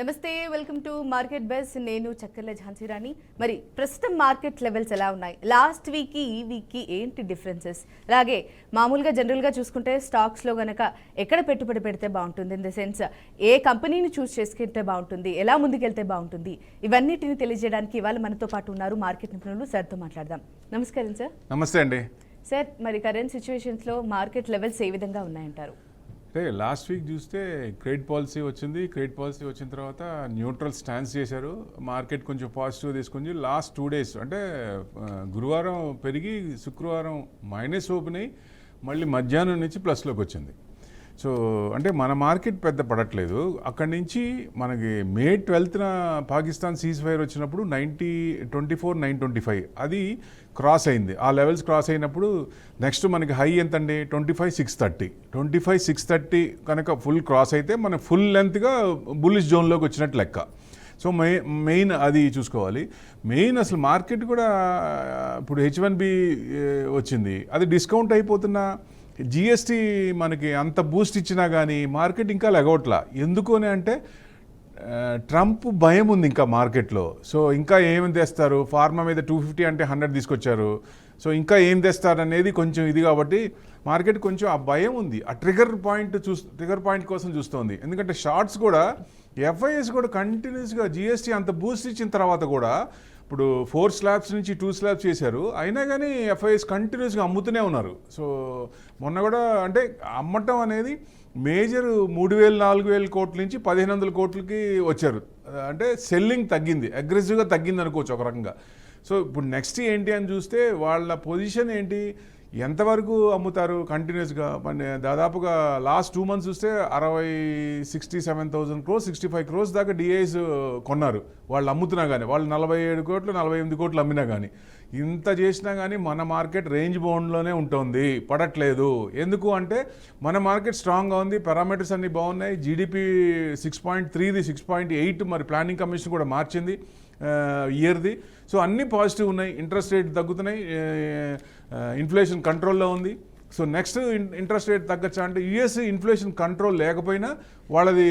నమస్తే, welcome to market బెస్. నేను చక్కర్ల ఝాన్సీ రాణి. మరి ప్రస్తుతం మార్కెట్ లెవెల్స్ ఎలా ఉన్నాయి, లాస్ట్ వీక్కి ఈ వీక్కి ఏంటి డిఫరెన్సెస్, అలాగే మామూలుగా జనరల్గా చూసుకుంటే స్టాక్స్లో కనుక ఎక్కడ పెట్టుబడి పెడితే బాగుంటుంది, ఇన్ ద సెన్స్ ఏ కంపెనీని చూస్ చేసుకుంటే బాగుంటుంది, ఎలా ముందుకెళ్తే బాగుంటుంది, ఇవన్నిటిని తెలియజేయడానికి ఇవాళ మనతో పాటు ఉన్నారు మార్కెట్ నిపుణులు. సార్తో మాట్లాడదాం. నమస్కారం సార్. నమస్తే అండి. సార్, మరి కరెంట్ సిచ్యువేషన్స్లో మార్కెట్ లెవెల్స్ ఏ విధంగా ఉన్నాయంటారు? అంటే లాస్ట్ వీక్ చూస్తే క్రెడిట్ పాలసీ వచ్చింది. క్రెడిట్ పాలసీ వచ్చిన తర్వాత న్యూట్రల్ స్టాన్స్ చేశారు. మార్కెట్ కొంచెం పాజిటివ్ తీసుకుంది. లాస్ట్ 2 days అంటే గురువారం పెరిగి శుక్రవారం మైనస్ ఓపెన్ అయ్యి మళ్ళీ మధ్యాహ్నం నుంచి ప్లస్లోకి వచ్చింది. సో అంటే మన మార్కెట్ పెద్ద పడట్లేదు. అక్కడి నుంచి మనకి మే 12న పాకిస్తాన్ సీజ్ ఫైర్ వచ్చినప్పుడు 24,925 అది క్రాస్ అయింది. ఆ లెవెల్స్ క్రాస్ అయినప్పుడు నెక్స్ట్ మనకి హై ఎంతండి 25,630 కనుక ఫుల్ క్రాస్ అయితే మన ఫుల్ లెంత్గా బుల్లిష్ జోన్లోకి వచ్చినట్టు లెక్క. సో మెయిన్ అది చూసుకోవాలి. మెయిన్ అసలు మార్కెట్ కూడా ఇప్పుడు H1B వచ్చింది, అది డిస్కౌంట్ అయిపోతున్న జిఎస్టీ మనకి అంత బూస్ట్ ఇచ్చినా కానీ మార్కెట్ ఇంకా లెగవట్లా. ఎందుకు అని అంటే ట్రంప్ భయం ఉంది ఇంకా మార్కెట్లో. సో ఇంకా ఏమి తెస్తారు, ఫార్మా మీద 250 అంటే 100 తీసుకొచ్చారు. సో ఇంకా ఏం తెస్తారు అనేది కొంచెం ఇది కాబట్టి మార్కెట్ కొంచెం ఆ భయం ఉంది. ఆ ట్రిగర్ పాయింట్ కోసం చూస్తోంది. ఎందుకంటే షార్ట్స్ కూడా ఎఫ్ఐఎస్ కూడా కంటిన్యూస్గా జిఎస్టీ అంత బూస్ట్ ఇచ్చిన తర్వాత కూడా ఇప్పుడు 4 slabs నుంచి 2 slabs చేశారు. అయినా కానీ ఎఫ్ఐఎస్ కంటిన్యూస్గా అమ్ముతూనే ఉన్నారు. సో మొన్న కూడా అంటే అమ్మటం అనేది మేజర్ 3,000-4,000 కోట్ల నుంచి 1,500 కోట్లకి వచ్చారు. అంటే సెల్లింగ్ తగ్గింది, అగ్రెసివ్గా తగ్గింది అనుకోవచ్చు ఒక రకంగా. సో ఇప్పుడు నెక్స్ట్ ఏంటి అని చూస్తే వాళ్ళ పొజిషన్ ఏంటి, ఎంతవరకు అమ్ముతారు కంటిన్యూస్గా. మన దాదాపుగా లాస్ట్ 2 months చూస్తే 67,000 crores 65 crores దాకా డిఐస్ కొన్నారు వాళ్ళు అమ్ముతున్నా కానీ. వాళ్ళు 47 కోట్లు 48 కోట్లు అమ్మినా కానీ ఇంత చేసినా కానీ మన మార్కెట్ రేంజ్ బౌండ్లోనే ఉంటుంది, పడట్లేదు. ఎందుకు అంటే మన మార్కెట్ స్ట్రాంగ్గా ఉంది, పారామీటర్స్ అన్నీ బాగున్నాయి. జీడిపి 6.3ది 6.8 మరి ప్లానింగ్ కమిషన్ కూడా మార్చింది ఇయర్ది. సో అన్నీ పాజిటివ్ ఉన్నాయి. ఇంట్రెస్ట్ రేట్ తగ్గుతున్నాయి, ఇన్ఫ్లేషన్ కంట్రోల్లో ఉంది. సో నెక్స్ట్ ఇంట్రెస్ట్ రేట్ తగ్గచ్చా అంటే యుఎస్ ఇన్ఫ్లేషన్ కంట్రోల్ లేకపోయినా వాళ్ళది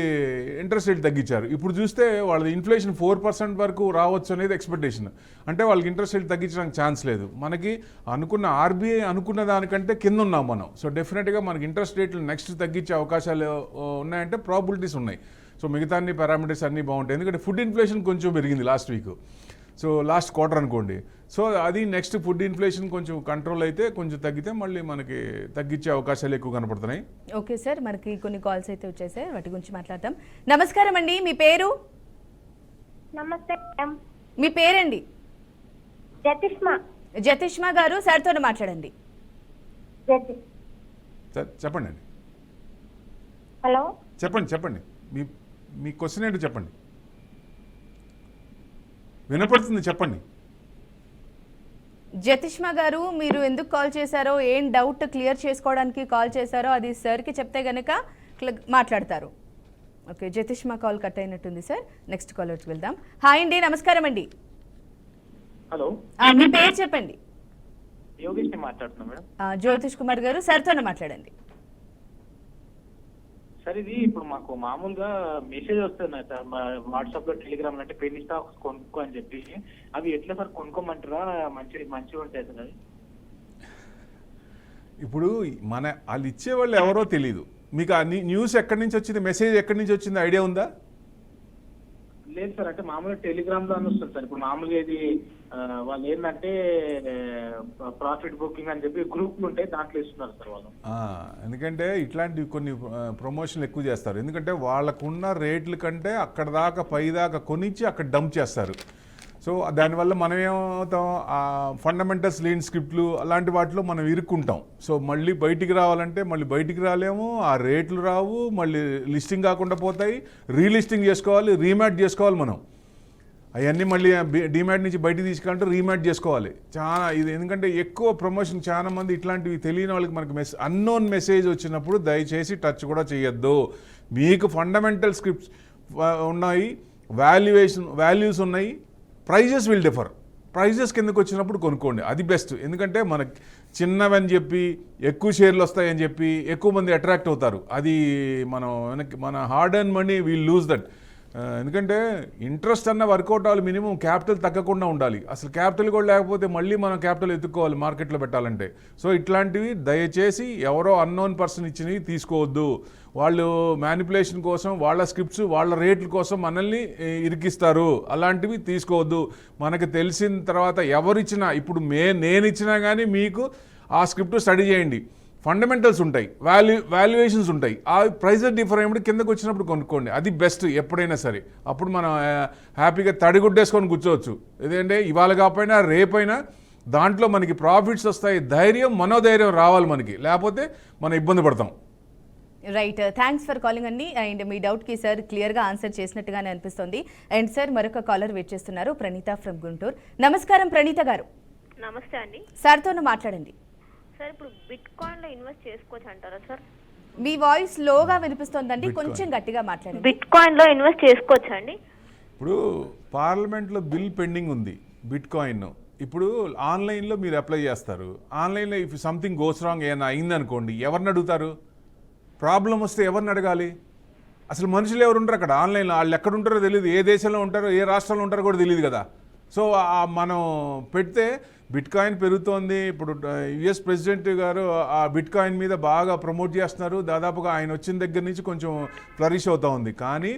ఇంట్రెస్ట్ రేట్ తగ్గించారు. ఇప్పుడు చూస్తే వాళ్ళది ఇన్ఫ్లేషన్ 4% వరకు రావచ్చు అనేది ఎక్స్పెక్టేషన్. అంటే వాళ్ళకి ఇంట్రెస్ట్ రేట్ తగ్గించడానికి ఛాన్స్ లేదు. మనకి అనుకున్న ఆర్బీఐ అనుకున్న దానికంటే కింద ఉన్నాం మనం. సో డెఫినెట్గా మనకి ఇంట్రెస్ట్ రేట్లు నెక్స్ట్ తగ్గించే అవకాశాలు ఉన్నాయంటే ప్రాబిలిటీస్ ఉన్నాయి. సో మిగతా అన్ని పారామీటర్స్ అన్నీ బాగుంటాయి. ఎందుకంటే ఫుడ్ ఇన్ఫ్లేషన్ కొంచెం పెరిగింది last week, so last quarter అనుకోండి. సో అది నెక్స్ట్ ఫుడ్ ఇన్ఫ్లేషన్ కొంచెం కంట్రోల్ అయితే కొంచెం తగ్గితే మళ్ళీ మనకి తగ్గించే అవకాశాలు ఎక్కువ కనపడుతున్నాయి. ఓకే సార్, మనకి కొన్ని కాల్స్ అయితే వచ్చేసాయి, వాటి గురించి మాట్లాడతాం. నమస్కారం అండి, మీ పేరు? నమస్తే. మీ పేరండి? జతిష్మ గారు, సార్తో మాట్లాడండి. చెప్పండి అండి. హలో, చెప్పండి మీ క్వశ్చన్ ఏంటో చెప్పండి. వినపడుతుంది, చెప్పండి. జతిష్మ గారు, మీరు ఎందుకు కాల్ చేశారో, ఏం డౌట్ క్లియర్ చేసుకోవడానికి కాల్ చేశారో అది సార్కి చెప్తే గనక మాట్లాడతారు. ఓకే, జతిష్మ కాల్ కట్ అయినట్టుంది సార్. నెక్స్ట్ కాలర్కి వెళ్దాం. హాయ్ అండి, నమస్కారం అండి. హలో, మీ పేరు చెప్పండి. యోగేష్ మాట్లాడుతున్నా మేడం. జ్యోతిష్ కుమార్ గారు, సార్తోనే మాట్లాడండి. సార్, ఇది ఇప్పుడు మాకు మామూలుగా మెసేజ్ వస్తున్నాయి సార్ వాట్సాప్ లో, టెలిగ్రామ్ లో, అంటే పెన్నీ స్టాక్స్ కొనుక్కో అని చెప్పి. అవి ఎట్లా సార్ కొనుక్కోమంటారా? మంచిగా ఉంటాయి సార్ అవి? ఇప్పుడు వాళ్ళు ఇచ్చేవాళ్ళు ఎవరో తెలీదు. మీకు ఆ న్యూస్ ఎక్కడి నుంచి వచ్చింది, మెసేజ్ ఎక్కడి నుంచి వచ్చింది ఐడియా ఉందా? లేదు సార్, అంటే మామూలుగా టెలిగ్రామ్ లో అని వస్తుంది సార్. ఇప్పుడు మామూలుగా ఇది వాళ్ళు ఏంటంటే ప్రాఫిట్ బుకింగ్ అని చెప్పి గ్రూప్లు ఉంటాయి, దాంట్లో ఇస్తున్నారు సార్ వాళ్ళు. ఎందుకంటే ఇట్లాంటి కొన్ని ప్రమోషన్లు ఎక్కువ చేస్తారు. ఎందుకంటే వాళ్ళకున్న రేట్ల కంటే అక్కడ దాకా పై దాకా కొనిచ్చి అక్కడ డంప్ చేస్తారు. సో దానివల్ల మనం ఏమవుతాం, ఆ ఫండమెంటల్స్ లేని స్క్రిప్ట్లు అలాంటి వాటిలో మనం ఇరుక్కుంటాం. సో మళ్ళీ బయటికి రావాలంటే మళ్ళీ బయటికి రాలేము, ఆ రేట్లు రావు, మళ్ళీ లిస్టింగ్ కాకుండా పోతాయి, రీలిస్టింగ్ చేసుకోవాలి, రీమ్యాట్ చేసుకోవాలి. మనం అవన్నీ మళ్ళీ డిమాట్ నుంచి బయటికి తీసుకెళ్ళాలంటే రీమ్యాట్ చేసుకోవాలి. చాలా ఇది ఎందుకంటే ఎక్కువ ప్రమోషన్, చాలా మంది ఇట్లాంటివి తెలియని వాళ్ళకి మనకి అన్నోన్ మెసేజ్ వచ్చినప్పుడు దయచేసి టచ్ కూడా చేయొద్దు. మీకు ఫండమెంటల్ స్క్రిప్ట్స్ ఉన్నాయి, వాల్యూస్ ఉన్నాయి, ప్రైజెస్ విల్ డిఫర్. ప్రైజెస్ కిందకు వచ్చినప్పుడు కొనుక్కోండి, అది బెస్ట్. ఎందుకంటే మనకి చిన్నవని చెప్పి ఎక్కువ షేర్లు వస్తాయని చెప్పి ఎక్కువ మంది అట్రాక్ట్ అవుతారు. అది మన hard and money will lose that. ఎందుకంటే ఇంట్రెస్ట్ అన్న వర్కౌట్ అవ్వాలి, మినిమం క్యాపిటల్ తగ్గకుండా ఉండాలి. అసలు క్యాపిటల్ కూడా లేకపోతే మళ్ళీ మనం క్యాపిటల్ ఎత్తుక్కోవాలి మార్కెట్లో పెట్టాలంటే. సో ఇట్లాంటివి దయచేసి ఎవరో అన్నోన్ పర్సన్ ఇచ్చినవి తీసుకోవద్దు. వాళ్ళు మ్యానిపులేషన్ కోసం, వాళ్ళ స్క్రిప్ట్స్, వాళ్ళ రేట్ల కోసం మనల్ని ఇరికిస్తారు. అలాంటివి తీసుకోవద్దు. మనకు తెలిసిన తర్వాత ఎవరిచ్చినా, ఇప్పుడు నేను ఇచ్చినా కానీ మీకు ఆ స్క్రిప్ట్ స్టడీ చేయండి. ఫండమెంటల్స్ ఉంటాయి, వాల్యుయేషన్స్ ఉంటాయి. ఆ ప్రైజెస్ డిఫర్ అయినప్పుడు కిందకు వచ్చినప్పుడు కొనుక్కోండి, అది బెస్ట్ ఎప్పుడైనా సరే. అప్పుడు మనం హ్యాపీగా తడిగుడ్డేసుకొని కూర్చోవచ్చు. ఎందుకంటే ఇవాళ కాకపోయినా రేపైనా దాంట్లో మనకి ప్రాఫిట్స్ వస్తాయి. ధైర్యం, మనోధైర్యం రావాలి మనకి, లేకపోతే మనం ఇబ్బంది పడతాం. రైట్, థ్యాంక్స్ ఫర్ కాలింగ్ అండి. అండ్ మీ డౌట్కి సార్ క్లియర్గా ఆన్సర్ చేసినట్టుగానే అనిపిస్తుంది. అండ్ సార్ మరొక కాలర్ వెయిట్ చేస్తున్నారు, ప్రణీత ఫ్రమ్ గుంటూరు. నమస్కారం ప్రణీత గారు. నమస్తే అండి. సార్తోనే మాట్లాడండి. సార్ ఇప్పుడు బిట్ కాయిన్ లో ఇన్వెస్ట్ చేసుకోవచ్చు అంటారా సార్? మీ వాయిస్ లోగా వినిపిస్తోందండి, కొంచెం గట్టిగా మాట్లాడండి. బిట్ కాయిన్ లో ఇన్వెస్ట్ చేసుకోవచ్చా అండి? ఇప్పుడు పార్లమెంట్లో బిల్ పెండింగ్ ఉంది బిట్ కాయిన్. ఇప్పుడు ఆన్లైన్లో మీరు అప్లై చేస్తారు. ఆన్లైన్లో ఇఫ్ సంథింగ్ గోస్ రాంగ్ ఏమైనా అయిందనుకోండి, ఎవరిని అడుగుతారు? ప్రాబ్లం వస్తే ఎవరిని అడగాలి? అసలు మనుషులు ఎవరు ఉంటారు అక్కడ ఆన్లైన్లో? వాళ్ళు ఎక్కడ ఉంటారో తెలియదు, ఏ దేశంలో ఉంటారో, ఏ రాష్ట్రంలో ఉంటారో కూడా తెలియదు కదా. సో మనం పెడితే బిట్ కాయిన్ పెరుగుతోంది. ఇప్పుడు యుఎస్ ప్రెసిడెంట్ గారు ఆ బిట్ కాయిన్ మీద బాగా ప్రమోట్ చేస్తున్నారు. దాదాపుగా ఆయన వచ్చిన దగ్గర నుంచి కొంచెం ఫ్లరిష్ అవుతూ ఉంది. కానీ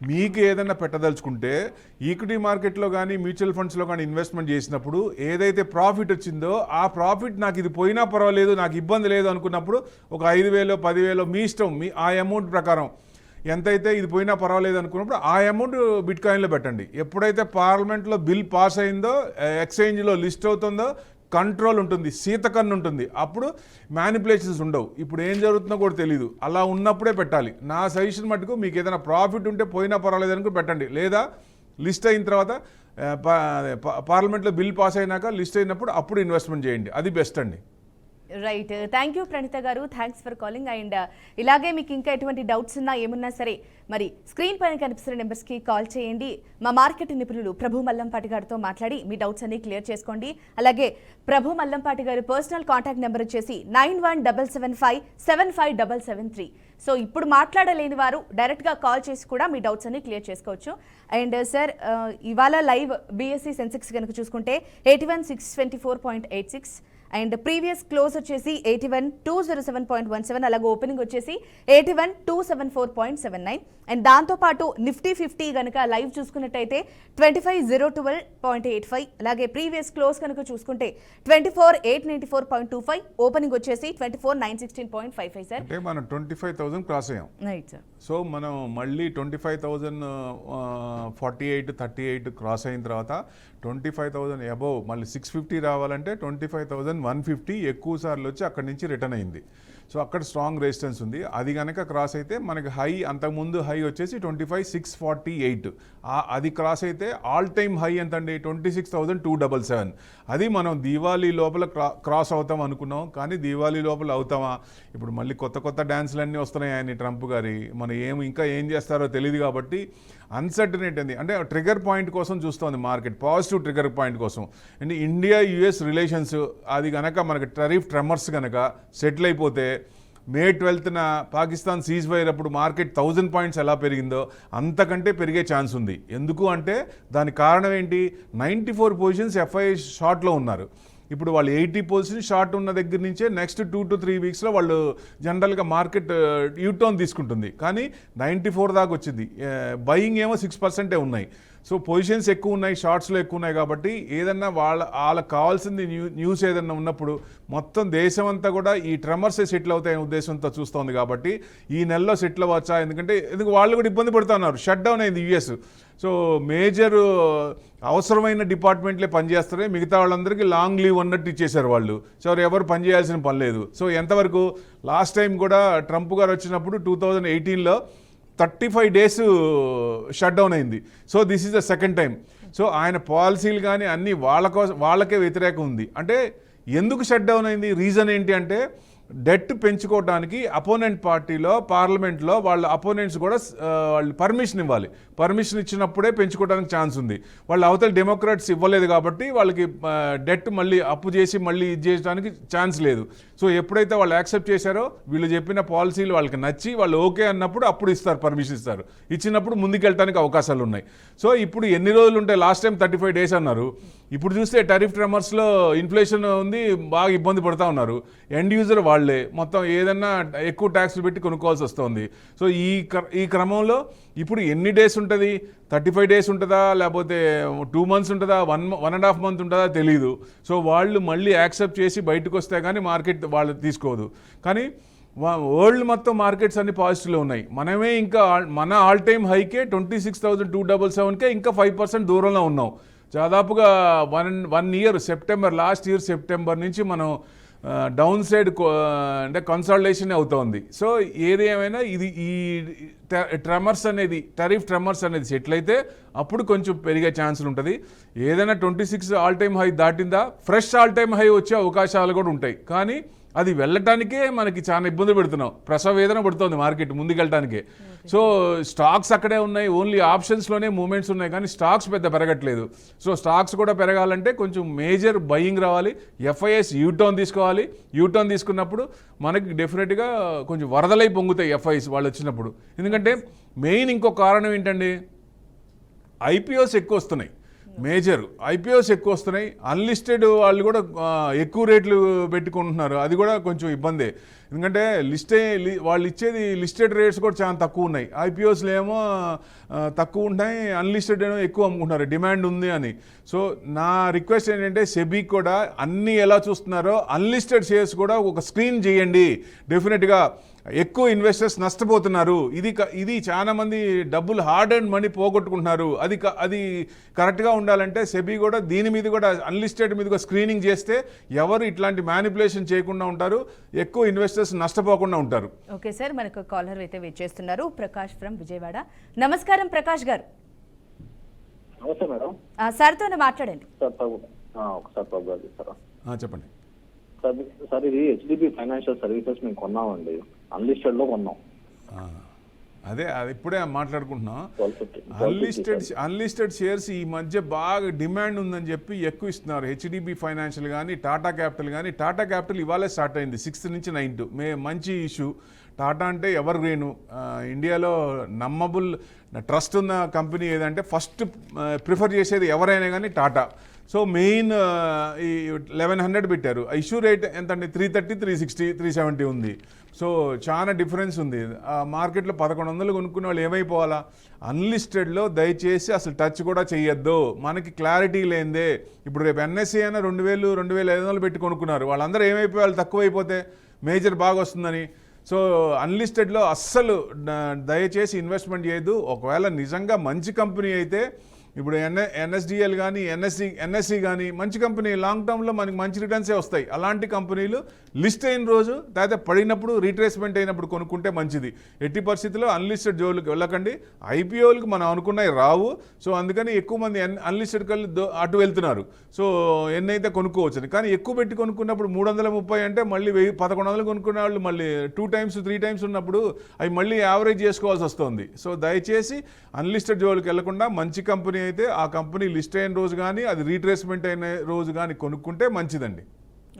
మీకు ఏదైనా పెట్టదలుచుకుంటే ఈక్విటీ మార్కెట్లో కానీ మ్యూచువల్ ఫండ్స్లో కానీ ఇన్వెస్ట్మెంట్ చేసినప్పుడు ఏదైతే ప్రాఫిట్ వచ్చిందో ఆ ప్రాఫిట్ నాకు ఇది పోయినా పర్వాలేదు, నాకు ఇబ్బంది లేదు అనుకున్నప్పుడు ఒక 5,000 10,000 మీ ఇష్టం, మీ ఆ అమౌంట్ ప్రకారం ఎంతైతే ఇది పోయినా పర్వాలేదు అనుకున్నప్పుడు ఆ అమౌంట్ బిట్ కాయిన్లో పెట్టండి. ఎప్పుడైతే పార్లమెంట్లో బిల్ పాస్ అయిందో, ఎక్స్చేంజ్లో లిస్ట్ అవుతుందో, కంట్రోల్ ఉంటుంది, శీతకన్ను ఉంటుంది, అప్పుడు మ్యానిపులేషన్స్ ఉండవు. ఇప్పుడు ఏం జరుగుతుందో కూడా తెలియదు. అలా ఉన్నప్పుడే పెట్టాలి. నా సజెషన్ మటుకు మీకు ఏదైనా ప్రాఫిట్ ఉంటే పోయినా పర్వాలేదు అనుకుని పెట్టండి. లేదా లిస్ట్ అయిన తర్వాత పార్లమెంట్లో బిల్ పాస్ అయినాక లిస్ట్ అయినప్పుడు అప్పుడు ఇన్వెస్ట్మెంట్ చేయండి, అది బెస్ట్ అండి. రైట్, థ్యాంక్ యూ ప్రణీత గారు, థ్యాంక్స్ ఫర్ కాలింగ్. అండ్ ఇలాగే మీకు ఇంకా ఎటువంటి డౌట్స్ ఉన్నా ఏమున్నా సరే మరి స్క్రీన్ పైన కనిపిస్తున్న నెంబర్స్కి కాల్ చేయండి. మా మార్కెట్ నిపుణులు ప్రభు మల్లంపాటి గారితో మాట్లాడి మీ డౌట్స్ అన్ని క్లియర్ చేసుకోండి. అలాగే ప్రభు మల్లంపాటి గారి పర్సనల్ కాంటాక్ట్ నెంబర్ వచ్చేసి 9177575773. సో ఇప్పుడు మాట్లాడలేని వారు డైరెక్ట్గా కాల్ చేసి కూడా మీ డౌట్స్ అన్ని క్లియర్ చేసుకోవచ్చు. అండ్ సార్ ఇవాళ లైవ్ బీఎస్సీ సెన్సెక్స్ కనుక చూసుకుంటే 81,624.86 అండ్ ప్రీవియస్ క్లోజ్ వచ్చేసి 81,207.17, అలాగే ఓపెనింగ్ వచ్చేసి 81,274.79. అండ్ దాంతోపాటు నిఫ్టీ 50 కనుక లైవ్ చూసుకున్నట్టయితే 25,012.85, అలాగే ప్రీవియస్ క్లోజ్ కనుక చూసుకుంటే 24,894.25, ఓపెనింగ్ వచ్చేసి 24,916.55. సార్ అంటే మనం 25,000 క్రాస్ అయ్యాం. Right sir. సో మనం మళ్ళీ 25,048 38 క్రాస్ అయిన తర్వాత 25,000 అబోవ్ మళ్ళీ 650 రావాలంటే 25,150 ఎక్కువ సార్లు వచ్చి అక్కడి నుంచి రిటర్న్ అయింది. సో అక్కడ స్ట్రాంగ్ రెసిస్టెన్స్ ఉంది. అది కనుక క్రాస్ అయితే మనకి హై, అంతకుముందు హై వచ్చేసి 25,648, అది క్రాస్ అయితే ఆల్ టైమ్ హై ఎంతండి 26,277. అది మనం దీవాళీ లోపల క్రాస్ అవుతాం అనుకున్నాం, కానీ దీవాళీ లోపల అవుతామా? ఇప్పుడు మళ్ళీ కొత్త డ్యాన్స్లన్నీ వస్తున్నాయి ఆయన ట్రంప్ గారి. మనం ఇంకా ఏం చేస్తారో తెలియదు కాబట్టి అన్సర్టనిటీ ఉంది. అంటే ట్రిగర్ పాయింట్ కోసం చూస్తోంది మార్కెట్, పాజిటివ్ ట్రిగర్ పాయింట్ కోసం. అంటే ఇండియా యుఎస్ రిలేషన్స్ అది కనుక మనకి టరిఫ్ ట్రెమర్స్ కనుక సెటిల్ అయిపోతే మే 12న పాకిస్తాన్ సీజ్ ఫైర్ అప్పుడు మార్కెట్ 1000 పాయింట్స్ ఎలా పెరిగిందో అంతకంటే పెరిగే ఛాన్స్ ఉంది. ఎందుకు అంటే దానికి కారణం ఏంటి? 94 పొజిషన్స్ ఎఫ్ఐ షార్ట్లో ఉన్నారు. ఇప్పుడు వాళ్ళు 80 పొజిషన్ షార్ట్ ఉన్న దగ్గర నుంచే నెక్స్ట్ 2 to 3 వీక్స్లో వాళ్ళు జనరల్గా మార్కెట్ యూటర్న్ తీసుకుంటుంది. కానీ 94 దాకా వచ్చింది. బయింగ్ ఏమో 6% ఉన్నాయి. సో పొజిషన్స్ ఎక్కువ ఉన్నాయి, షార్ట్స్లో ఎక్కువ ఉన్నాయి. కాబట్టి ఏదన్నా వాళ్ళకి కావాల్సింది న్యూస్ ఏదన్నా ఉన్నప్పుడు మొత్తం దేశం అంతా కూడా ఈ ట్రెమర్సే సెటిల్ అవుతాయనే ఉద్దేశంతో చూస్తోంది. కాబట్టి ఈ నెలలో సెటిల్ అవ్వచ్చా? ఎందుకంటే వాళ్ళు కూడా ఇబ్బంది పడుతున్నారు, షట్ డౌన్ అయింది యుఎస్. సో మేజర్ అవసరమైన డిపార్ట్మెంట్లే పనిచేస్తారు, మిగతా వాళ్ళందరికీ లాంగ్ లీవ్ అన్నట్టు ఇచ్చేశారు వాళ్ళు. సో ఎవరు పనిచేయాల్సిన పని లేదు. సో ఎంతవరకు లాస్ట్ టైం కూడా ట్రంప్ గారు వచ్చినప్పుడు 2018లో 35 days షట్ డౌన్ అయింది. So this is the second time. So ఆయన పాలసీలు కానీ అన్నీ వాళ్ళకే వ్యతిరేకం ఉంది. అంటే ఎందుకు షట్ డౌన్ అయింది, రీజన్ ఏంటి అంటే డెట్ పెంచుకోవడానికి అపోనెంట్ పార్టీలో పార్లమెంట్లో వాళ్ళ అపోనెంట్స్ కూడా వాళ్ళు పర్మిషన్ ఇవ్వాలి. పర్మిషన్ ఇచ్చినప్పుడే పెంచుకోవడానికి ఛాన్స్ ఉంది. వాళ్ళు అవతల డెమోక్రాట్స్ ఇవ్వలేదు కాబట్టి వాళ్ళకి డెట్ మళ్ళీ అప్పు చేసి మళ్ళీ ఇది చేయడానికి ఛాన్స్ లేదు. సో ఎప్పుడైతే వాళ్ళు యాక్సెప్ట్ చేశారో వీళ్ళు చెప్పిన పాలసీలు వాళ్ళకి నచ్చి వాళ్ళు ఓకే అన్నప్పుడు అప్పుడు ఇస్తారు, పర్మిషన్ ఇస్తారు. ఇచ్చినప్పుడు ముందుకెళ్ళడానికి అవకాశాలు ఉన్నాయి. సో ఇప్పుడు ఎన్ని రోజులు ఉంటాయి? లాస్ట్ టైం 35 days అన్నారు. ఇప్పుడు చూస్తే టరిఫ్ ట్రెమర్స్లో ఇన్ఫ్లేషన్ ఉంది, బాగా ఇబ్బంది పడుతూ ఉన్నారు. ఎండ్ యూజర్ వాళ్ళే మొత్తం ఏదన్నా ఎక్కువ ట్యాక్స్లు పెట్టి కొనుక్కోవాల్సి వస్తుంది. సో ఈ క్రమంలో ఇప్పుడు ఎన్ని డేస్ ఉంటుంది? 35 days ఉంటుందా, లేకపోతే 2 months ఉంటుందా, 1.5 months ఉంటుందా తెలియదు. సో వాళ్ళు మళ్ళీ యాక్సెప్ట్ చేసి బయటకు వస్తే కానీ మార్కెట్ వాళ్ళు తీసుకోదు. కానీ వరల్డ్ మొత్తం మార్కెట్స్ అన్ని పాజిటివ్లో ఉన్నాయి. మనమే ఇంకా మన ఆల్ టైమ్ హైకే 26,277కే ఇంకా 5% దూరంలో ఉన్నాం. దాదాపుగా one year last year September నుంచి మనం డౌన్ సైడ్ అంటే కన్సాలిడేషన్ అవుతోంది. సో ఏది ఏమైనా ఇది ఈ టరిఫ్ ట్రెమర్స్ అనేది సెటిల్ అయితే అప్పుడు కొంచెం పెరిగే ఛాన్సులు ఉంటుంది. ఏదైనా 26 ఆల్ టైమ్ హై దాటిందా ఫ్రెష్ ఆల్ టైమ్ హై వచ్చే అవకాశాలు కూడా ఉంటాయి. కానీ అది వెళ్ళటానికే మనకి చాలా ఇబ్బంది పెడుతున్నాం, ప్రసవ వేదన పడుతుంది మార్కెట్ ముందుకెళ్ళటానికే. సో స్టాక్స్ అక్కడే ఉన్నాయి, ఓన్లీ ఆప్షన్స్లోనే మూమెంట్స్ ఉన్నాయి, కానీ స్టాక్స్ పెద్ద పెరగట్లేదు. సో స్టాక్స్ కూడా పెరగాలంటే కొంచెం మేజర్ బయింగ్ రావాలి. ఎఫ్ఐఎస్ యూటర్న్ తీసుకోవాలి. యూటర్న్ తీసుకున్నప్పుడు మనకి డెఫినెట్గా కొంచెం వరదలై పొంగుతాయి ఎఫ్ఐఎస్ వాళ్ళు వచ్చినప్పుడు. ఎందుకంటే మెయిన్ ఇంకో కారణం ఏంటండి, ఐపీఓస్ ఎక్కువ వస్తున్నాయి. మేజర్ ఐపీఓస్ ఎక్కువ వస్తున్నాయి. అన్లిస్టెడ్ వాళ్ళు కూడా ఎక్కువ రేట్లు పెట్టుకుంటున్నారు. అది కూడా కొంచెం ఇబ్బందే. ఎందుకంటే వాళ్ళు ఇచ్చేది లిస్టెడ్ రేట్స్ కూడా చాలా తక్కువ ఉన్నాయి. ఐపీఓస్లో ఏమో తక్కువ ఉంటాయి, అన్లిస్టెడ్ ఏమో ఎక్కువ అమ్ముకుంటున్నారు, డిమాండ్ ఉంది అని. సో నా రిక్వెస్ట్ ఏంటంటే సెబీ కూడా అన్నీ ఎలా చూస్తున్నారో అన్లిస్టెడ్ షేర్స్ కూడా ఒక స్క్రీన్ చేయండి. డెఫినెట్గా ఎక్కువ ఇన్వెస్టర్స్ నష్టపోతున్నారు. ఇది చాలా మంది డబ్బులు హార్డ్ అండ్ మనీ పోగొట్టుకుంటున్నారు. అది కరెక్ట్గా ఉండాలంటే సెబీ కూడా దీని మీద కూడా అన్లిస్టెడ్ మీద కూడా స్క్రీనింగ్ చేస్తే ఎవరు ఇట్లాంటి మ్యానిపులేషన్ చేయకుండా ఉంటారు, ఎక్కువ ఇన్వెస్టర్స్ నష్టపోకుండా ఉంటారు. ఓకే సార్, మనకు కాలర్ అయితే వెయిట్ చేస్తున్నారు, ప్రకాష్ ఫ్రమ్ విజయవాడ. నమస్కారం ప్రకాష్ గారు. నమస్తే మేడం. సార్తో మాట్లాడండి. చెప్పండి సార్, ఇది హెచ్డిబి ఫైనాన్షియల్ సర్వీసెస్ మేము కొన్నామండి, అన్లిస్టెడ్ లో కొన్నాం. అదే ఇప్పుడే మాట్లాడుకుంటున్నాం. అన్లిస్టెడ్ షేర్స్ ఈ మధ్య బాగా డిమాండ్ ఉందని చెప్పి ఎక్కువ ఇస్తున్నారు. హెచ్డిబి ఫైనాన్షియల్ కానీ టాటా క్యాపిటల్ కానీ. టాటా క్యాపిటల్ ఇవాళే స్టార్ట్ అయింది 6th నుంచి 9th మంచి ఇష్యూ. టాటా అంటే ఎవర్ గ్రీను, ఇండియాలో నమ్మబుల్ ట్రస్ట్ ఉన్న కంపెనీ ఏదంటే ఫస్ట్ ప్రిఫర్ చేసేది ఎవరైనా కానీ టాటా. సో మెయిన్ ఈ 1100 పెట్టారు. ఇష్యూ రేట్ ఎంత అంటే 330, 360, 370 ఉంది. సో చాలా డిఫరెన్స్ ఉంది. మార్కెట్లో 1100 కొనుక్కునే వాళ్ళు ఏమైపోవాలా? అన్లిస్టెడ్లో దయచేసి అసలు టచ్ కూడా చేయొద్దు. మనకి క్లారిటీ లేదే. ఇప్పుడు రేపు ఎన్ఎస్సీ అయినా 2000, 2500 పెట్టి కొనుక్కున్నారు. వాళ్ళందరూ ఏమైపోవాలి? తక్కువైపోతే మేజర్ బాగా వస్తుందని. సో అన్లిస్టెడ్లో అస్సలు దయచేసి ఇన్వెస్ట్మెంట్ చేయొద్దు. ఒకవేళ నిజంగా మంచి కంపెనీ అయితే ఇప్పుడు ఎన్ఎస్డిఎల్ కానీ ఎన్ఎస్సి కానీ మంచి కంపెనీ, లాంగ్ టర్మ్లో మనకి మంచి రిటర్న్సే వస్తాయి. అలాంటి కంపెనీలు లిస్ట్ అయిన రోజు లేదా పడినప్పుడు రీట్రేస్మెంట్ అయినప్పుడు కొనుక్కుంటే మంచిది. ఎట్టి పరిస్థితుల్లో అన్లిస్టెడ్ జోలికి వెళ్ళకండి. ఐపీఓలకు మనం అనుకున్నవి రావు. సో అందుకని ఎక్కువ మంది అన్లిస్టెడ్ కళ్ళు అటు వెళ్తున్నారు. సో ఎన్నైతే కొనుక్కోవచ్చు. కానీ ఎక్కువ పెట్టి కొనుక్కున్నప్పుడు 330 అంటే మళ్ళీ 1100 కొనుక్కునే వాళ్ళు మళ్ళీ 2 times 3 times ఉన్నప్పుడు అవి మళ్ళీ యావరేజ్ చేసుకోవాల్సి వస్తుంది. సో దయచేసి అన్లిస్టెడ్ జోలికి వెళ్లకుండా మంచి కంపెనీ అయితే ఆ కంపెనీ లిస్ట్ అయిన రోజు కానీ అది రీట్రేస్మెంట్ అయిన రోజు కానీ కొనుక్కుంటే మంచిదండి.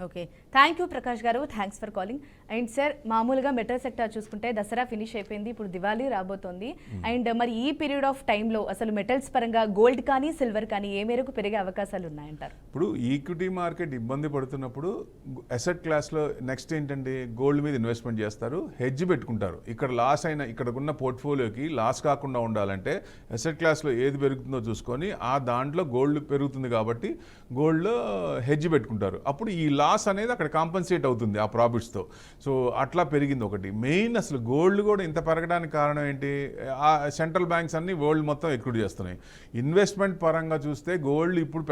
ఓకే, థ్యాంక్ యూ ప్రకాష్ గారు, thanks for calling. And sir, మామూలుగా మెటల్ సెక్టర్ చూసుకుంటే దసరా ఫినిష్ అయిపోయింది, ఇప్పుడు దివాళీ రాబోతోంది. అండ్ మరి ఈ పీరియడ్ ఆఫ్ టైంలో అసలు మెటల్స్ పరంగా గోల్డ్ కానీ సిల్వర్ కానీ ఏ మేరకు పెరిగే అవకాశాలు ఉన్నాయంటారు? ఇప్పుడు ఈక్విటీ మార్కెట్ ఇబ్బంది పడుతున్నప్పుడు అసెట్ క్లాస్లో నెక్స్ట్ ఏంటంటే గోల్డ్ మీద ఇన్వెస్ట్మెంట్ చేస్తారు, హెడ్జ్ పెట్టుకుంటారు. ఇక్కడ లాస్ అయిన ఇక్కడకున్న పోర్ట్ఫోలియోకి లాస్ కాకుండా ఉండాలంటే అసెట్ క్లాస్లో ఏది పెరుగుతుందో చూసుకొని ఆ దాంట్లో గోల్డ్ పెరుగుతుంది కాబట్టి గోల్డ్లో హెడ్జ్ పెట్టుకుంటారు. అప్పుడు ఈ లాస్ అనేది అక్కడ కాంపన్సేట్ అవుతుంది ఆ ప్రాఫిట్స్తో. సో అట్లా పెరిగింది ఒకటి. మెయిన్ అసలు గోల్డ్ కూడా ఇంత పెరగడానికి కారణం ఏంటి? ఆ సెంట్రల్ బ్యాంక్స్ అన్ని గోల్డ్ మొత్తం ఎక్విటీ చేస్తున్నాయి. ఇన్వెస్ట్మెంట్ పరంగా చూస్తే గోల్డ్ ఇప్పుడు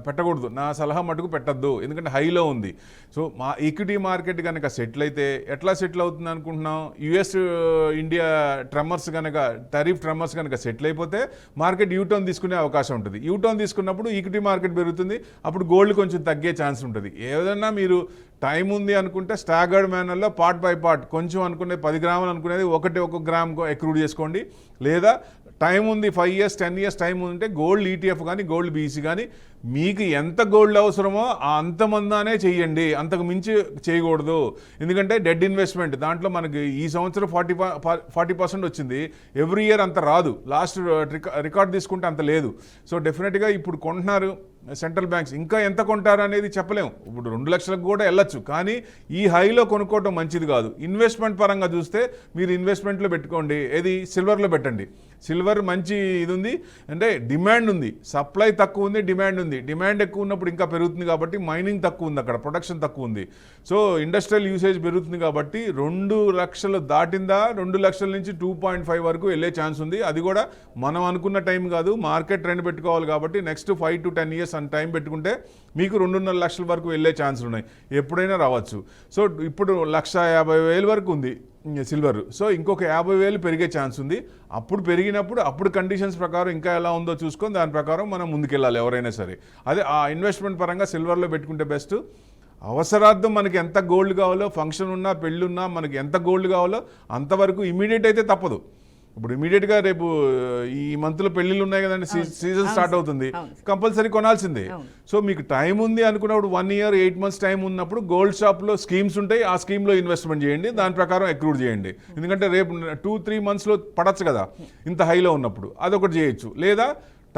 పెట్టకూడదు. నా సలహా మటుకు పెట్టద్దు, ఎందుకంటే హైలో ఉంది. సో మా ఈక్విటీ మార్కెట్ కనుక సెటిల్ అయితే ఎట్లా సెటిల్ అవుతుంది అనుకుంటున్నాం? యుఎస్ ఇండియా ట్రెమర్స్ కనుక టరిఫ్ ట్రెమర్స్ కనుక సెటిల్ అయిపోతే మార్కెట్ యూటర్న్ తీసుకునే అవకాశం ఉంటుంది. యూటర్న్ తీసుకున్నప్పుడు ఈక్విటీ మార్కెట్ పెరుగుతుంది, అప్పుడు గోల్డ్ కొంచెం తగ్గే ఛాన్స్ ఉంటుంది. ఏదన్నా మీరు టైం ఉంది అనుకుంటే స్టాగర్డ్ మేనర్లో పార్ట్ బై పార్ట్ కొంచెం అనుకునే 10 గ్రాములు అనుకునేది 1 గ్రామ్ ఎక్రూడ్ చేసుకోండి. లేదా టైం ఉంది 5 years 10 years టైం ఉంటే గోల్డ్ ఈటీఎఫ్ కానీ గోల్డ్ బీసీ కానీ మీకు ఎంత గోల్డ్ అవసరమో అంత మందానే చెయ్యండి, అంతకు మించి చేయకూడదు. ఎందుకంటే డెడ్ ఇన్వెస్ట్మెంట్ దాంట్లో మనకి ఈ సంవత్సరం 40% వచ్చింది, ఎవ్రీ ఇయర్ అంత రాదు, లాస్ట్ రికార్డ్ తీసుకుంటే అంత లేదు. సో డెఫినెట్గా ఇప్పుడు కొంటున్నారు సెంట్రల్ బ్యాంక్స్, ఇంకా ఎంత కొంటారు అనేది చెప్పలేము. ఇప్పుడు 2 లక్షలకు కూడా వెళ్ళొచ్చు, కానీ ఈ హైలో కొనుక్కోవడం మంచిది కాదు. ఇన్వెస్ట్మెంట్ పరంగా చూస్తే మీరు ఇన్వెస్ట్మెంట్లో పెట్టుకోండి, ఏది సిల్వర్లో పెట్టండి. సిల్వర్ మంచి ఇది ఉంది, అంటే డిమాండ్ ఉంది, సప్లై తక్కువ ఉంది, డిమాండ్ ఉంది. డిమాండ్ ఎక్కువ ఉన్నప్పుడు ఇంకా పెరుగుతుంది కాబట్టి మైనింగ్ తక్కువ ఉంది, అక్కడ ప్రొడక్షన్ తక్కువ ఉంది. సో ఇండస్ట్రియల్ యూసేజ్ పెరుగుతుంది కాబట్టి 2 లక్షలు దాటిందా 2 లక్షల నుంచి 2.5 వరకు వెళ్ళే ఛాన్స్ ఉంది. అది కూడా మనం అనుకున్న టైం కాదు, మార్కెట్ ట్రెండ్ పెట్టుకోవాలి కాబట్టి నెక్స్ట్ 5 to 10 years అని టైం పెట్టుకుంటే మీకు 2.5 లక్షల వరకు వెళ్ళే ఛాన్సులు ఉన్నాయి, ఎప్పుడైనా రావచ్చు. సో ఇప్పుడు 1,50,000 వరకు ఉంది సిల్వర్. సో ఇంకొక 50,000 పెరిగే ఛాన్స్ ఉంది. అప్పుడు పెరిగినప్పుడు అప్పుడు కండిషన్స్ ప్రకారం ఇంకా ఎలా ఉందో చూసుకొని దాని ప్రకారం మనం ముందుకెళ్ళాలి ఎవరైనా సరే. అదే ఆ ఇన్వెస్ట్మెంట్ పరంగా సిల్వర్లో పెట్టుకుంటే బెస్ట్. అవసరార్థం మనకి ఎంత గోల్డ్ కావాలో, ఫంక్షన్ ఉన్నా పెళ్ళి ఉన్నా మనకి ఎంత గోల్డ్ కావాలో అంతవరకు ఇమీడియట్ అయితే తప్పదు. ఇప్పుడు ఇమీడియట్గా రేపు ఈ మంత్లో పెళ్ళిళ్ళు ఉన్నాయి కదండి, సీజన్ స్టార్ట్ అవుతుంది, కంపల్సరీ కొనాల్సిందే. సో మీకు టైం ఉంది అనుకున్నప్పుడు 1 year 8 months టైం ఉన్నప్పుడు గోల్డ్ షాప్లో స్కీమ్స్ ఉంటాయి, ఆ స్కీమ్లో ఇన్వెస్ట్మెంట్ చేయండి, దాని ప్రకారం అక్రూడ్ చేయండి. ఎందుకంటే రేపు 2-3 monthsలో పడచ్చు కదా ఇంత హైలో ఉన్నప్పుడు, అదొకటి చేయొచ్చు. లేదా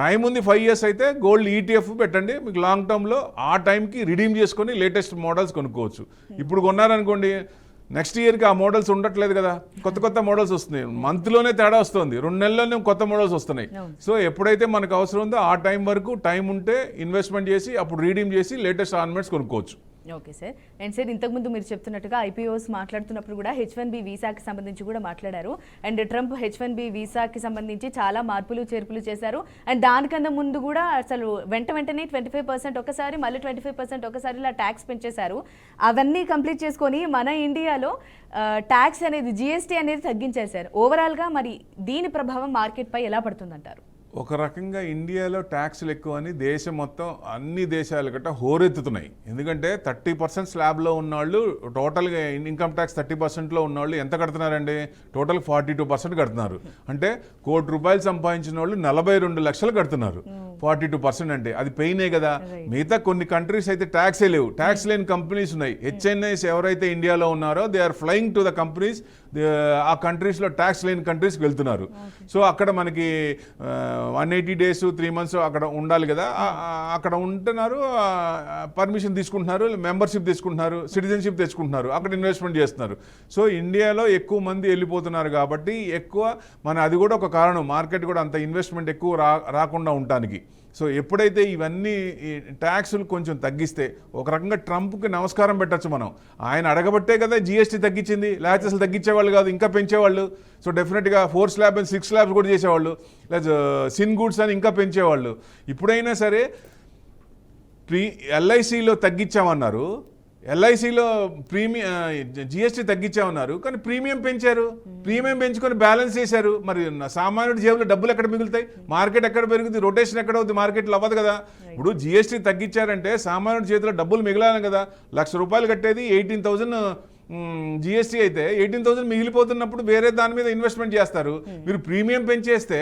టైం ఉంది 5 years అయితే గోల్డ్ ఈటీఎఫ్ పెట్టండి, మీకు లాంగ్ టర్మ్లో ఆ టైంకి రిడీమ్ చేసుకొని లేటెస్ట్ మోడల్స్ కొనుక్కోవచ్చు. ఇప్పుడు కొన్నారనుకోండి నెక్స్ట్ ఇయర్కి ఆ మోడల్స్ ఉండట్లేదు కదా, కొత్త మోడల్స్ వస్తున్నాయి, మంత్లోనే తేడా వస్తుంది, 2 నెలల్లోనే కొత్త మోడల్స్ వస్తున్నాయి. సో ఎప్పుడైతే మనకు అవసరం ఉందో ఆ టైం వరకు టైం ఉంటే ఇన్వెస్ట్మెంట్ చేసి అప్పుడు రీడీమ్ చేసి లేటెస్ట్ ఆర్నమెంట్స్ కొనుక్కోవచ్చు. Okay sir. అండ్ సార్ ఇంతకుముందు మీరు చెప్తున్నట్టుగా ఐపీఓస్ మాట్లాడుతున్నప్పుడు కూడా H1B వీసాకి సంబంధించి కూడా మాట్లాడారు. అండ్ ట్రంప్ H1B వీసాకి సంబంధించి చాలా మార్పులు చేర్పులు చేశారు. అండ్ దానికన్నా ముందు కూడా అసలు వెంటనే 25% ఒకసారి, మళ్ళీ 25% ఒకసారి ఇలా ట్యాక్స్ పెంచేశారు. అవన్నీ కంప్లీట్ చేసుకొని మన ఇండియాలో ట్యాక్స్ అనేది GST అనేది తగ్గించారు సార్. ఓవరాల్గా మరి దీని ప్రభావం మార్కెట్పై ఎలా పడుతుందంటారు? ఒక రకంగా ఇండియాలో ట్యాక్స్లు ఎక్కువ అని దేశం మొత్తం అన్ని దేశాల గట్ట హోరెత్తుతున్నాయి. ఎందుకంటే 30% స్లాబ్లో ఉన్నవాళ్ళు టోటల్గా ఇన్కమ్ ట్యాక్స్ 30%లో ఉన్నవాళ్ళు ఎంత కడుతున్నారండి, టోటల్ 42% కడుతున్నారు. అంటే ₹1,00,00,000 సంపాదించిన వాళ్ళు 42 లక్షలు కడుతున్నారు. 42% అంటే అది పెయినే కదా. మిగతా కొన్ని కంట్రీస్ అయితే ట్యాక్సే లేవు, ట్యాక్స్ లేని కంపెనీస్ ఉన్నాయి. HNIs ఎవరైతే ఇండియాలో ఉన్నారో they are flying to the companies, ఆ కంట్రీస్లో ట్యాక్స్ లేని కంట్రీస్కి వెళ్తున్నారు. సో అక్కడ మనకి 180 days 3 months అక్కడ ఉండాలి కదా, అక్కడ ఉంటున్నారు, పర్మిషన్ తీసుకుంటున్నారు, మెంబర్షిప్ తీసుకుంటున్నారు, సిటిజన్షిప్ తెచ్చుకుంటున్నారు, అక్కడ ఇన్వెస్ట్మెంట్ చేస్తున్నారు. సో ఇండియాలో ఎక్కువ మంది వెళ్ళిపోతున్నారు కాబట్టి ఎక్కువ అది కూడా ఒక కారణం, మార్కెట్ కూడా అంత ఇన్వెస్ట్మెంట్ ఎక్కువ రాకుండా ఉండటానికి. సో ఎప్పుడైతే ఇవన్నీ ట్యాక్సులు కొంచెం తగ్గిస్తే ఒక రకంగా ట్రంప్కి నమస్కారం పెట్టచ్చు మనం. ఆయన అడగబట్టే కదా GST తగ్గించింది, లేకపోతే అసలు తగ్గించేవాళ్ళు కాదు, ఇంకా పెంచేవాళ్ళు. సో డెఫినెట్గా 4 slabs and 6 slabs కూడా చేసేవాళ్ళు, లేదా సిన్ గూడ్స్ అని ఇంకా పెంచేవాళ్ళు. ఇప్పుడైనా సరే LICలో తగ్గించామన్నారు, LICలో GST తగ్గించామన్నారు, కానీ ప్రీమియం పెంచారు, ప్రీమియం పెంచుకొని బ్యాలెన్స్ చేశారు. మరి సామాన్యుడి జేబులో డబ్బులు ఎక్కడ మిగులుతాయి, మార్కెట్ ఎక్కడ పెరుగుతుంది, రొటేషన్ ఎక్కడ అవుతుంది, మార్కెట్లో అవ్వదు కదా. ఇప్పుడు GST తగ్గించారంటే సామాన్యుడి చేతిలో డబ్బులు మిగలాలి కదా. ₹1,00,000 కట్టేది 18,000 GST అయితే 18,000 మిగిలిపోతున్నప్పుడు వేరే దాని మీద ఇన్వెస్ట్మెంట్ చేస్తారు. మీరు ప్రీమియం పెంచేస్తే,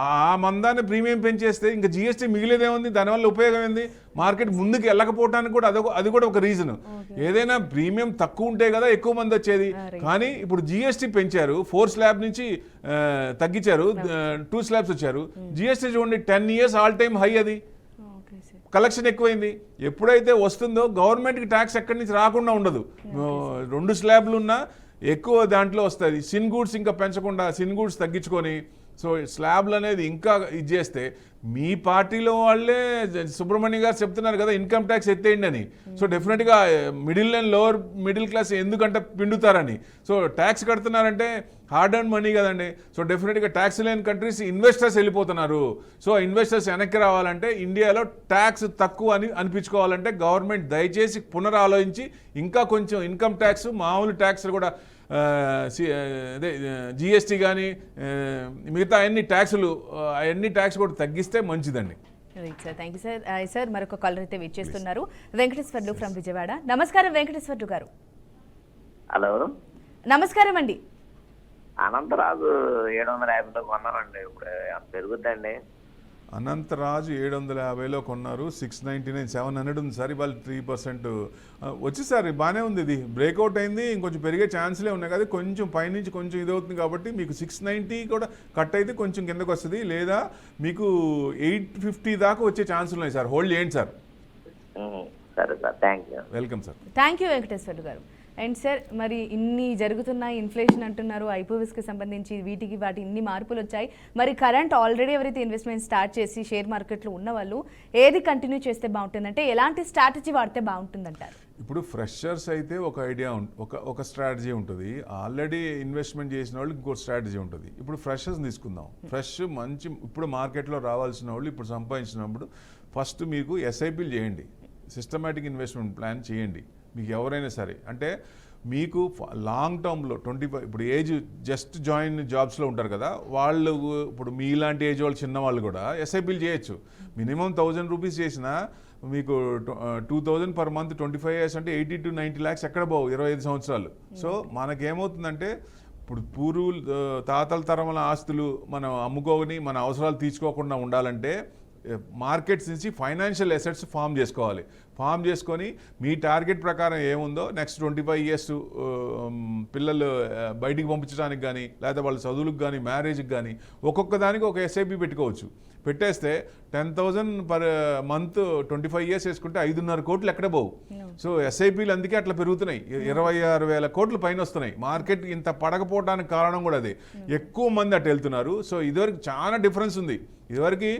ఆ మందాన్ని ప్రీమియం పెంచేస్తే ఇంకా GST మిగిలేదేముంది, దానివల్ల ఉపయోగం ఏంది, మార్కెట్ ముందుకు వెళ్ళకపోవడానికి కూడా అది కూడా ఒక రీజన్. ఏదైనా ప్రీమియం తక్కువ ఉంటే కదా ఎక్కువ మంది వచ్చేది. కానీ ఇప్పుడు GST పెంచారు, 4 slab నుంచి తగ్గించారు, 2 slabs వచ్చారు. GST చూడండి 10 years ఆల్ టైమ్ హై, అది కలెక్షన్ ఎక్కువైంది. ఎప్పుడైతే వస్తుందో గవర్నమెంట్కి ట్యాక్స్ ఎక్కడి నుంచి రాకుండా ఉండదు. 2 slabs ఉన్నా ఎక్కువ దాంట్లో వస్తుంది. సిన్ గూడ్స్ ఇంకా పెంచకుండా సిన్ గూడ్స్ తగ్గించుకొని, సో స్లాబ్లు అనేది ఇంకా ఇది చేస్తే, మీ పార్టీలో వాళ్ళే సుబ్రహ్మణ్య గారు చెప్తున్నారు కదా ఇన్కమ్ ట్యాక్స్ ఎత్తేయండి అని. సో డెఫినెట్గా middle and lower middle class ఎందుకంటే పిండుతారని. సో ట్యాక్స్ కడుతున్నారంటే హార్డ్ అండ్ మనీ కదండి. సో డెఫినెట్గా ట్యాక్స్ లేని కంట్రీస్ ఇన్వెస్టర్స్ వెళ్ళిపోతున్నారు. సో ఇన్వెస్టర్స్ వెనక్కి రావాలంటే, ఇండియాలో ట్యాక్స్ తక్కువ అని అనిపించుకోవాలంటే గవర్నమెంట్ దయచేసి పునరాలోచించి ఇంకా కొంచెం ఇన్కమ్ ట్యాక్స్, మామూలు ట్యాక్స్లు కూడా అదే GST కానీ మిగతా అన్ని ట్యాక్సులు అవన్నీ ట్యాక్స్ కూడా తగ్గిస్తే మంచిదండి. Sir thank you sir. Sir మరొక కాలర్ అయితే వెయిట్ చేస్తున్నారు, వెంకటేశ్వర్లు ఫ్రమ్ విజయవాడ. నమస్కారం వెంకటేశ్వర్లు గారు. హలో నమస్కారం అండి. అనంతరాజు 750తో కొన్నానండి. ఇప్పుడు పెరుగుద్దండి. అనంతరాజు 750లో కొన్నారు, 699, 700 ఉంది సార్. ఇవాళ 3% వచ్చి సార్ బాగానే ఉంది. ఇది బ్రేక్అవుట్ అయింది, ఇంకొంచెం పెరిగే ఛాన్స్లే ఉన్నాయి కదా. కొంచెం పైనుంచి కొంచెం ఇది అవుతుంది కాబట్టి మీకు 690 కూడా కట్ అయితే కొంచెం కిందకు వస్తుంది, లేదా మీకు 850 దాకా వచ్చే ఛాన్స్ ఉన్నాయి సార్. హోల్డ్ చేయండి సార్. సరే sir, thank you. Welcome sir. Thank you Venkateswarlu గారు. అండ్ సార్, మరి ఇన్ని జరుగుతున్నాయి, ఇన్ఫ్లేషన్ అంటున్నారు, ఐపీఓఎస్కి సంబంధించి వీటికి వాటి ఇన్ని మార్పులు వచ్చాయి. మరి కరెంట్ ఆల్రెడీ ఎవరైతే ఇన్వెస్ట్మెంట్ స్టార్ట్ చేసి షేర్ మార్కెట్లో ఉన్న వాళ్ళు ఏది కంటిన్యూ చేస్తే బాగుంటుందంటే ఎలాంటి స్ట్రాటజీ వాడితే బాగుంటుందంటారు? ఇప్పుడు ఫ్రెషర్స్ అయితే ఒక ఐడియా ఒక స్ట్రాటజీ ఉంటుంది. ఆల్రెడీ ఇన్వెస్ట్మెంట్ చేసిన వాళ్ళు ఇంకో స్ట్రాటజీ ఉంటుంది. ఇప్పుడు ఫ్రెషర్స్ తీసుకుందాం. ఫ్రెష్ మంచి ఇప్పుడు మార్కెట్లో రావాల్సిన వాళ్ళు ఇప్పుడు సంపాదించినప్పుడు ఫస్ట్ మీకు ఎస్ఐపీలు చేయండి, సిస్టమేటిక్ ఇన్వెస్ట్మెంట్ ప్లాన్ చేయండి. మీకు ఎవరైనా సరే అంటే మీకు లాంగ్ టర్మ్లో 25 ఇప్పుడు ఏజ్ జస్ట్ జాయిన్ జాబ్స్లో ఉంటారు కదా వాళ్ళు, ఇప్పుడు మీలాంటి ఏజ్ వాళ్ళు చిన్నవాళ్ళు కూడా ఎస్ఐపీలు చేయొచ్చు. మినిమం 1000 రూపీస్ చేసినా మీకు 2000 పర్ మంత్, 25 years అంటే 80 to 90 lakhs ఎక్కడ పోవు 25 సంవత్సరాలు. సో మనకేమవుతుందంటే ఇప్పుడు పూర్వులు తాతల తరముల ఆస్తులు మనం అమ్ముకోని మన అవసరాలు తీర్చుకోకుండా ఉండాలంటే మార్కెట్స్ నుంచి ఫైనాన్షియల్ అసెట్స్ ఫామ్ చేసుకోవాలి. ఫామ్ చేసుకొని మీ టార్గెట్ ప్రకారం ఏముందో నెక్స్ట్ 25 years పిల్లలు బయటికి పంపించడానికి కానీ, లేదా వాళ్ళ చదువులకు కానీ, మ్యారేజ్కి కానీ ఒక్కొక్క దానికి ఒక ఎస్ఐపి పెట్టుకోవచ్చు. పెట్టేస్తే 10,000 పర్ మంత్ 25 years వేసుకుంటే 5.5 కోట్లు ఎక్కడ పోవు. సో ఎస్ఐపీలు అందుకే అట్లా పెరుగుతున్నాయి, 26,000 కోట్లు పైన వస్తున్నాయి. మార్కెట్ ఇంత పడకపోవడానికి కారణం కూడా అదే, ఎక్కువ మంది అటు వెళ్తున్నారు. సో ఇదివరకు చాలా డిఫరెన్స్ ఉంది. ఇదివరకు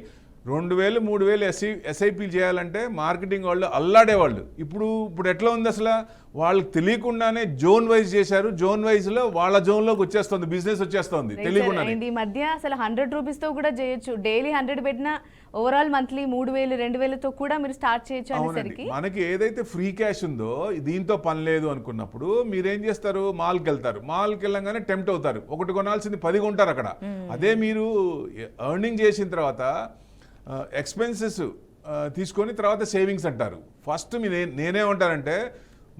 2,000, 3,000 ఎస్ఐపీలు చేయాలంటే మార్కెటింగ్ వాళ్ళు అల్లాడేవాళ్ళు. ఇప్పుడు ఎట్లా ఉంది అసలు, వాళ్ళకి తెలియకుండానే జోన్ వైజ్ చేశారు. జోన్ వైజ్ లో వాళ్ళ జోన్ లోకి వచ్చేస్తుంది, బిజినెస్ వచ్చేస్తుంది తెలియకుండానే. ఈ మధ్య అసలు 100 రూపీస్ తో కూడా చేయొచ్చు. డైలీ 100 పెట్టినా ఓవరాల్ మంత్లీ 3,000, 2,000తో కూడా మీరు స్టార్ట్ చేయొచ్చు అనేసరికి మనకి ఏదైతే ఫ్రీ క్యాష్ ఉందో దీంతో పని లేదు అనుకున్నప్పుడు మీరేం చేస్తారు, మాల్కి వెళ్తారు. మాల్కి వెళ్ళంగానే టెంప్ట్ అవుతారు, ఒకటి కొనాల్సింది 10 కొంటారు అక్కడ. అదే మీరు ఎర్నింగ్ చేసిన తర్వాత ఎక్స్పెన్సెస్ తీసుకొని తర్వాత సేవింగ్స్ అంటారు. ఫస్ట్ నేనేమంటానంటే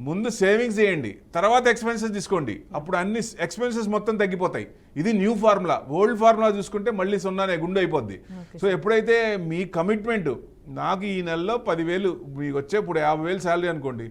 ముందు సేవింగ్స్ చేయండి, తర్వాత ఎక్స్పెన్సెస్ తీసుకోండి. అప్పుడు అన్ని ఎక్స్పెన్సెస్ మొత్తం తగ్గిపోతాయి. ఇది న్యూ ఫార్ములా. ఓల్డ్ ఫార్ములా చూసుకుంటే మళ్ళీ 0 గుండె అయిపోద్ది. సో ఎప్పుడైతే మీ కమిట్మెంట్ నాకు ఈ నెలలో 10,000 మీకు వచ్చే ఇప్పుడు 50,000 శాలరీ అనుకోండి,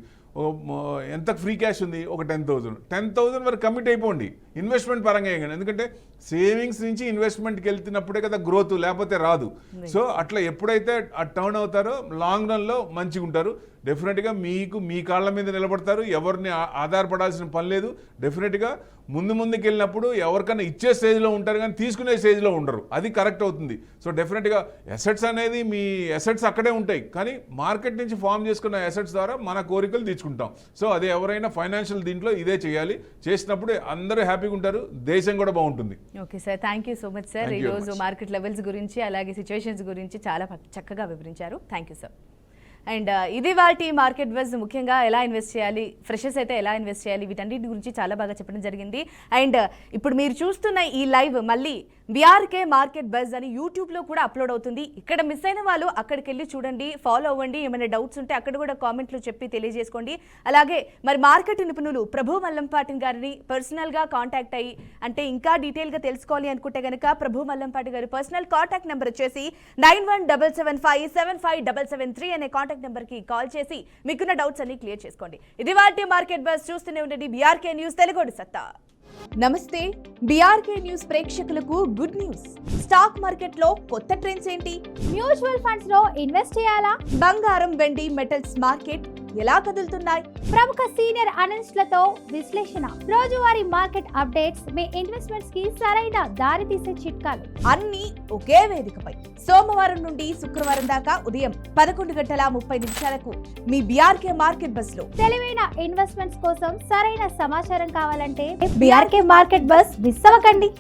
ఎంత ఫ్రీ క్యాష్ ఉంది, ఒక 10,000 వరకు కమిట్ అయిపోండి ఇన్వెస్ట్మెంట్ పరంగా. ఎందుకంటే సేవింగ్స్ నుంచి ఇన్వెస్ట్మెంట్కి వెళ్తున్నప్పుడే కదా గ్రోత్, లేకపోతే రాదు. సో అట్లా ఎప్పుడైతే ఆ టర్న్ అవుతారో లాంగ్ రన్లో మంచిగా ఉంటారు. డెఫినెట్గా మీకు మీ కాళ్ళ మీద నిలబడతారు, ఎవరిని ఆధారపడాల్సిన పని లేదు. డెఫినెట్గా ముందుకు వెళ్ళినప్పుడు ఎవరికైనా ఇచ్చే స్టేజ్లో ఉంటారు కానీ తీసుకునే స్టేజ్లో ఉండరు. అది కరెక్ట్ అవుతుంది. సో డెఫినెట్గా అసెట్స్ అనేది మీ అసెట్స్ అక్కడే ఉంటాయి, కానీ మార్కెట్ నుంచి ఫామ్ చేసుకున్న అసెట్స్ ద్వారా మన కోరికలు తీర్చుకుంటాం. సో అది ఎవరైనా ఫైనాన్షియల్ దీంట్లో ఇదే చేయాలి. చేసినప్పుడు అందరూ హ్యాపీగా ఉంటారు, దేశం కూడా బాగుంటుంది. Okay sir, thank you so much sir. ఈరోజు మార్కెట్ లెవెల్స్ గురించి అలాగే సిచ్యువేషన్స్ గురించి చాలా చక్కగా వివరించారు. Thank you sir. అండ్ ఇది వాటి మార్కెట్ బజ్, ముఖ్యంగా ఎలా ఇన్వెస్ట్ చేయాలి, ఫ్రెషర్స్ అయితే ఎలా ఇన్వెస్ట్ చేయాలి, వీటన్నిటి గురించి చాలా బాగా చెప్పడం జరిగింది. అండ్ ఇప్పుడు మీరు చూస్తున్న ఈ లైవ్ మళ్ళీ బీఆర్కే మార్కెట్ బజ్ అని యూట్యూబ్లో కూడా అప్లోడ్ అవుతుంది. ఇక్కడ మిస్ అయిన వాళ్ళు అక్కడికి వెళ్ళి చూడండి, ఫాలో అవ్వండి. ఏమైనా డౌట్స్ ఉంటే అక్కడ కూడా కామెంట్లు చెప్పి తెలియజేసుకోండి. అలాగే మరి మార్కెట్ నిపుణులు ప్రభు మల్లంపాటి గారిని పర్సనల్గా కాంటాక్ట్ అయ్యి అంటే ఇంకా డీటెయిల్గా తెలుసుకోవాలి అనుకుంటే కనుక ప్రభు మల్లంపాటి గారి పర్సనల్ కాంటాక్ట్ నెంబర్ వచ్చేసి 9177575773 అనే కాంటాక్ట్ నెంబర్కి కాల్ చేసి మీకున్న డౌట్స్ అన్ని క్లియర్ చేసుకోండి. ఇది వాటి మార్కెట్ బజ్. చూస్తూనే ఉండండి బీఆర్కే న్యూస్, తెలుగోడి సత్తా. నమస్తే, బీఆర్కే న్యూస్ ప్రేక్షకులకు గుడ్ న్యూస్. స్టాక్ మార్కెట్ లో కొత్త ట్రెండ్స్ ఏంటి? మ్యూచువల్ ఫండ్స్ లో ఇన్వెస్ట్ చేయాలా? బంగారం, వెండి, మెటల్స్ మార్కెట్ ఎలా కదులుతున్నాయి? ప్రముఖ సీనియర్ అనలిస్టులతో విశ్లేషణ, రోజువారీ మార్కెట్ అప్డేట్స్, మీ ఇన్వెస్ట్మెంట్స్ కి సరైన దారి తీసే చిట్కాలు అన్ని ఒకే వేదికపై సోమవారం నుండి శుక్రవారం దాకా ఉదయం 11:30 మీ బీఆర్కే మార్కెట్ బస్ లో. తెలివైన ఇన్వెస్ట్మెంట్స్ కోసం సరైన సమాచారం కావాలంటే బీఆర్కే మార్కెట్ బస్ మిస్ అవ్వకండి.